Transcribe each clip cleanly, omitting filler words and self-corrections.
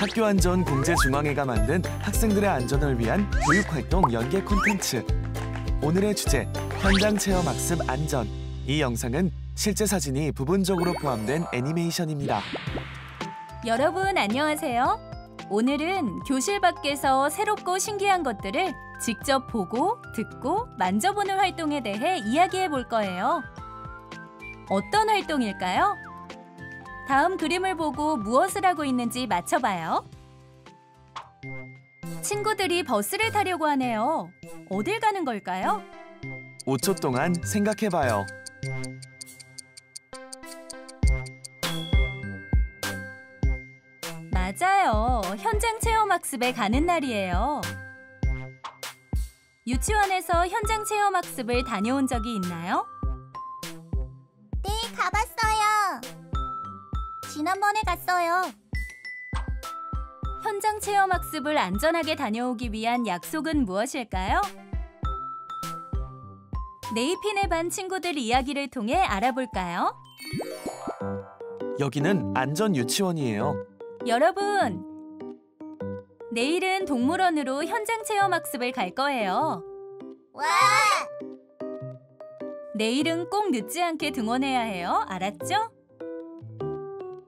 학교안전공제중앙회가 만든 학생들의 안전을 위한 교육활동 연계 콘텐츠. 오늘의 주제, 현장체험학습 안전. 이 영상은 실제 사진이 부분적으로 포함된 애니메이션입니다. 여러분 안녕하세요. 오늘은 교실 밖에서 새롭고 신기한 것들을 직접 보고, 듣고, 만져보는 활동에 대해 이야기해 볼 거예요. 어떤 활동일까요? 다음 그림을 보고 무엇을 하고 있는지 맞춰봐요. 친구들이 버스를 타려고 하네요. 어딜 가는 걸까요? 5초 동안 생각해봐요. 맞아요. 현장 체험 학습에 가는 날이에요. 유치원에서 현장 체험 학습을 다녀온 적이 있나요? 네, 가봤어요. 지난번에 갔어요. 현장 체험 학습을 안전하게 다녀오기 위한 약속은 무엇일까요? 네이핀의 반 친구들 이야기를 통해 알아볼까요? 여기는 안전유치원이에요. 여러분, 내일은 동물원으로 현장 체험 학습을 갈 거예요. 와! 내일은 꼭 늦지 않게 등원해야 해요. 알았죠?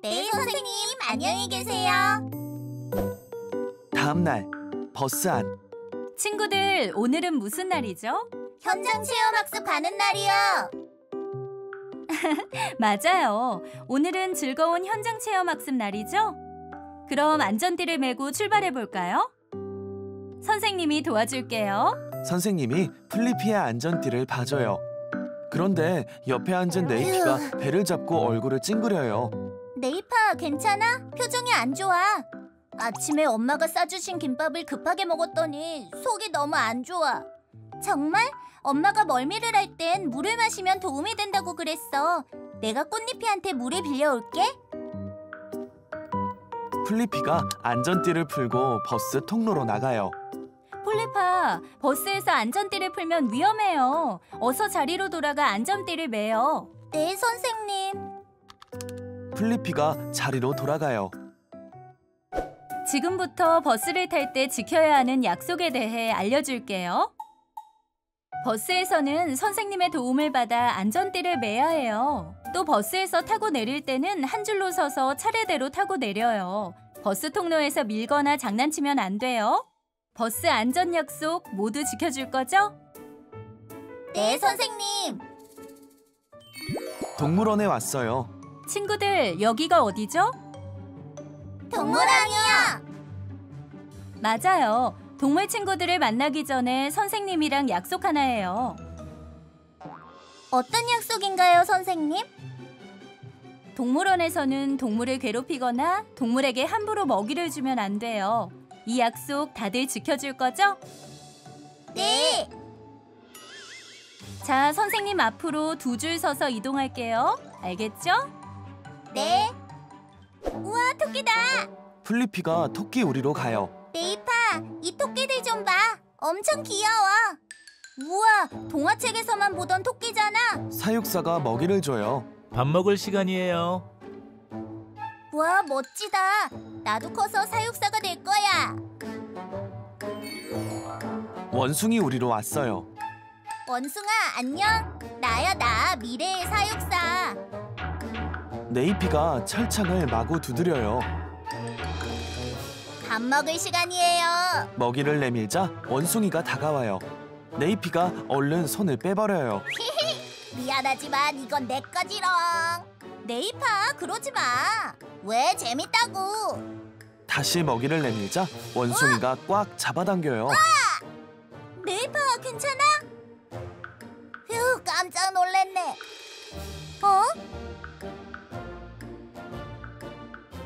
네, 선생님. 안녕히 계세요. 다음 날, 버스 안. 친구들, 오늘은 무슨 날이죠? 현장 체험학습 가는 날이요. 맞아요. 오늘은 즐거운 현장 체험 학습 날이죠? 그럼 안전띠를 메고 출발해 볼까요? 선생님이 도와줄게요. 선생님이 플리피의 안전띠를 봐줘요. 그런데 옆에 앉은 네이피가 배를 잡고 얼굴을 찡그려요. 네이파, 괜찮아? 표정이 안 좋아. 아침에 엄마가 싸주신 김밥을 급하게 먹었더니 속이 너무 안 좋아. 정말? 엄마가 멀미를 할 땐 물을 마시면 도움이 된다고 그랬어. 내가 꽃잎이한테 물을 빌려올게. 플리피가 안전띠를 풀고 버스 통로로 나가요. 폴리파, 버스에서 안전띠를 풀면 위험해요. 어서 자리로 돌아가 안전띠를 매요. 네, 선생님. 플리피가 자리로 돌아가요. 지금부터 버스를 탈 때 지켜야 하는 약속에 대해 알려줄게요. 버스에서는 선생님의 도움을 받아 안전띠를 매야 해요. 또 버스에서 타고 내릴 때는 한 줄로 서서 차례대로 타고 내려요. 버스 통로에서 밀거나 장난치면 안 돼요. 버스 안전 약속 모두 지켜줄 거죠? 네, 선생님. 동물원에 왔어요. 친구들, 여기가 어디죠? 동물원이요. 맞아요. 동물 친구들을 만나기 전에 선생님이랑 약속 하나 해요. 어떤 약속인가요, 선생님? 동물원에서는 동물을 괴롭히거나 동물에게 함부로 먹이를 주면 안 돼요. 이 약속 다들 지켜줄 거죠? 네. 자, 선생님 앞으로 두 줄 서서 이동할게요. 알겠죠? 네. 우와, 토끼다. 플리피가 토끼 우리로 가요. 네이파, 이 토끼들 좀 봐. 엄청 귀여워. 우와, 동화책에서만 보던 토끼잖아. 사육사가 먹이를 줘요. 밥 먹을 시간이에요. 와, 멋지다. 나도 커서 사육사가 될 거야. 원숭이 우리로 왔어요. 원숭아, 안녕. 나야, 나. 미래의 사육사. 네이피가 철창을 마구 두드려요. 밥 먹을 시간이에요. 먹이를 내밀자 원숭이가 다가와요. 네이피가 얼른 손을 빼버려요. 미안하지만 이건 내 거지롱. 네이파, 그러지 마. 왜? 재밌다고. 다시 먹이를 내밀자 원숭이가 꽉 잡아당겨요. 네이파, 괜찮아? 휴, 깜짝 놀랐네. 어?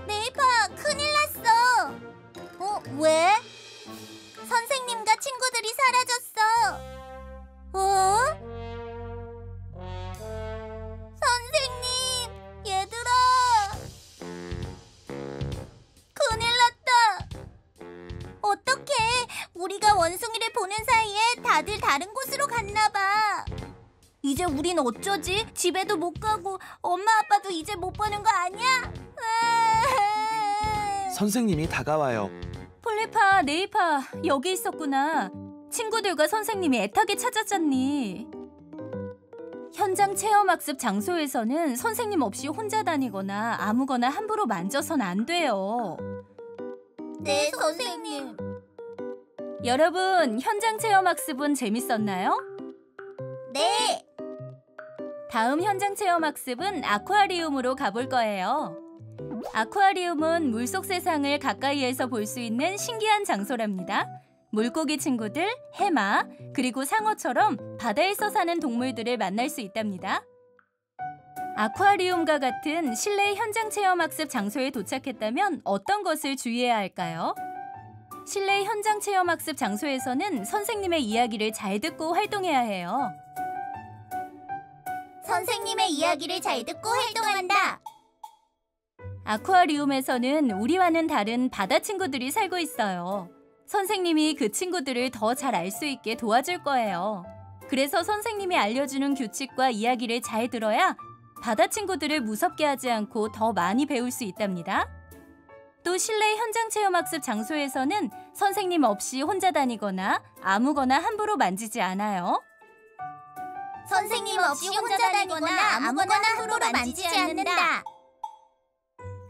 네이파, 큰일 났어. 왜? 선생님과 친구들이 사라졌어. 선생님, 얘들아. 큰일 났다. 어떡해. 우리가 원숭이를 보는 사이에 다들 다른 곳으로 갔나 봐. 이제 우린 어쩌지? 집에도 못 가고 엄마 아빠도 이제 못 보는 거 아니야? 선생님이 다가와요. 폴리파, 네이파, 여기 있었구나. 친구들과 선생님이 애타게 찾았잖니. 현장 체험학습 장소에서는 선생님 없이 혼자 다니거나 아무거나 함부로 만져선 안 돼요. 네, 선생님. 여러분, 현장 체험학습은 재밌었나요? 네. 다음 현장 체험학습은 아쿠아리움으로 가볼 거예요. 아쿠아리움은 물속 세상을 가까이에서 볼 수 있는 신기한 장소랍니다. 물고기 친구들, 해마, 그리고 상어처럼 바다에서 사는 동물들을 만날 수 있답니다. 아쿠아리움과 같은 실내 현장 체험학습 장소에 도착했다면 어떤 것을 주의해야 할까요? 실내 현장 체험학습 장소에서는 선생님의 이야기를 잘 듣고 활동해야 해요. 선생님의 이야기를 잘 듣고 활동한다. 아쿠아리움에서는 우리와는 다른 바다 친구들이 살고 있어요. 선생님이 그 친구들을 더 잘 알 수 있게 도와줄 거예요. 그래서 선생님이 알려주는 규칙과 이야기를 잘 들어야 바다 친구들을 무섭게 하지 않고 더 많이 배울 수 있답니다. 또 실내 현장 체험학습 장소에서는 선생님 없이 혼자 다니거나 아무거나 함부로 만지지 않아요. 선생님 없이 혼자 다니거나 아무거나 함부로 만지지 않는다.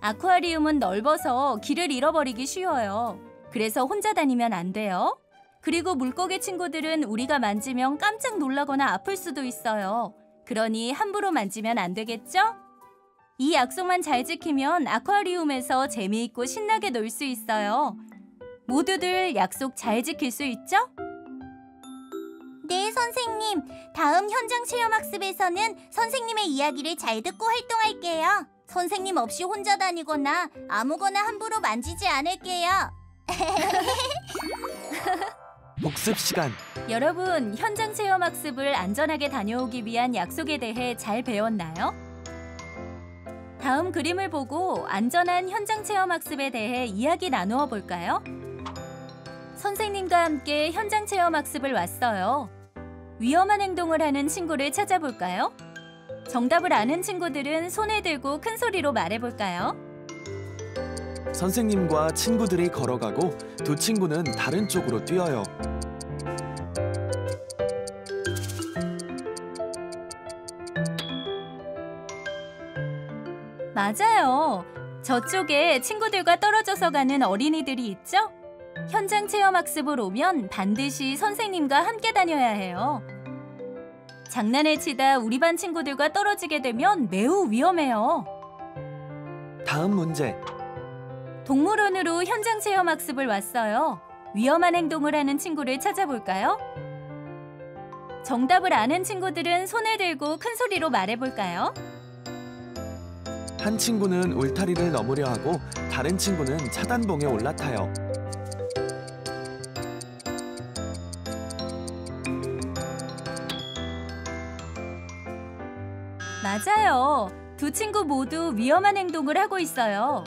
아쿠아리움은 넓어서 길을 잃어버리기 쉬워요. 그래서 혼자 다니면 안 돼요. 그리고 물고기 친구들은 우리가 만지면 깜짝 놀라거나 아플 수도 있어요. 그러니 함부로 만지면 안 되겠죠? 이 약속만 잘 지키면 아쿠아리움에서 재미있고 신나게 놀 수 있어요. 모두들 약속 잘 지킬 수 있죠? 네, 선생님. 다음 현장 체험학습에서는 선생님의 이야기를 잘 듣고 활동할게요. 선생님 없이 혼자 다니거나 아무거나 함부로 만지지 않을게요. 복습 시간. 여러분, 현장 체험학습을 안전하게 다녀오기 위한 약속에 대해 잘 배웠나요? 다음 그림을 보고 안전한 현장 체험학습에 대해 이야기 나누어 볼까요? 선생님과 함께 현장 체험학습을 왔어요. 위험한 행동을 하는 친구를 찾아볼까요? 정답을 아는 친구들은 손을 들고 큰 소리로 말해볼까요? 선생님과 친구들이 걸어가고 두 친구는 다른 쪽으로 뛰어요. 맞아요. 저쪽에 친구들과 떨어져서 가는 어린이들이 있죠? 현장 체험학습을 오면 반드시 선생님과 함께 다녀야 해요. 장난을 치다 우리 반 친구들과 떨어지게 되면 매우 위험해요. 다음 문제. 동물원으로 현장 체험학습을 왔어요. 위험한 행동을 하는 친구를 찾아볼까요? 정답을 아는 친구들은 손을 들고 큰 소리로 말해볼까요? 한 친구는 울타리를 넘으려 하고 다른 친구는 차단봉에 올라타요. 맞아요. 두 친구 모두 위험한 행동을 하고 있어요.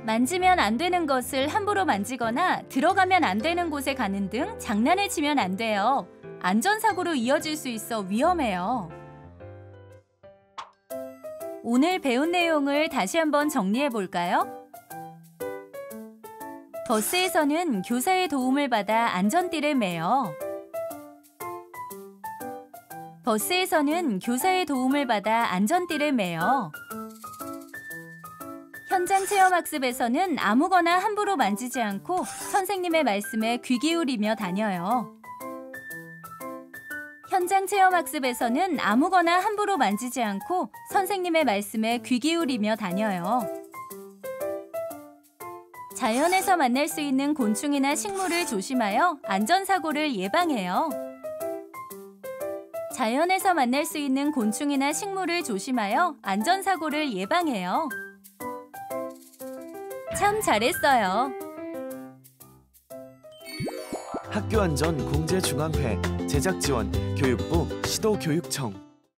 만지면 안 되는 것을 함부로 만지거나 들어가면 안 되는 곳에 가는 등 장난을 치면 안 돼요. 안전사고로 이어질 수 있어 위험해요. 오늘 배운 내용을 다시 한번 정리해 볼까요? 버스에서는 교사의 도움을 받아 안전띠를 매요. 버스에서는 교사의 도움을 받아 안전띠를 매요. 현장 체험학습에서는 아무거나 함부로 만지지 않고 선생님의 말씀에 귀 기울이며 다녀요. 현장 체험학습에서는 아무거나 함부로 만지지 않고 선생님의 말씀에 귀 기울이며 다녀요. 자연에서 만날 수 있는 곤충이나 식물을 조심하여 안전사고를 예방해요. 자연에서 만날 수 있는 곤충이나 식물을 조심하여 안전사고를 예방해요. 참 잘했어요. 학교안전공제중앙회 제작지원 교육부 시도교육청.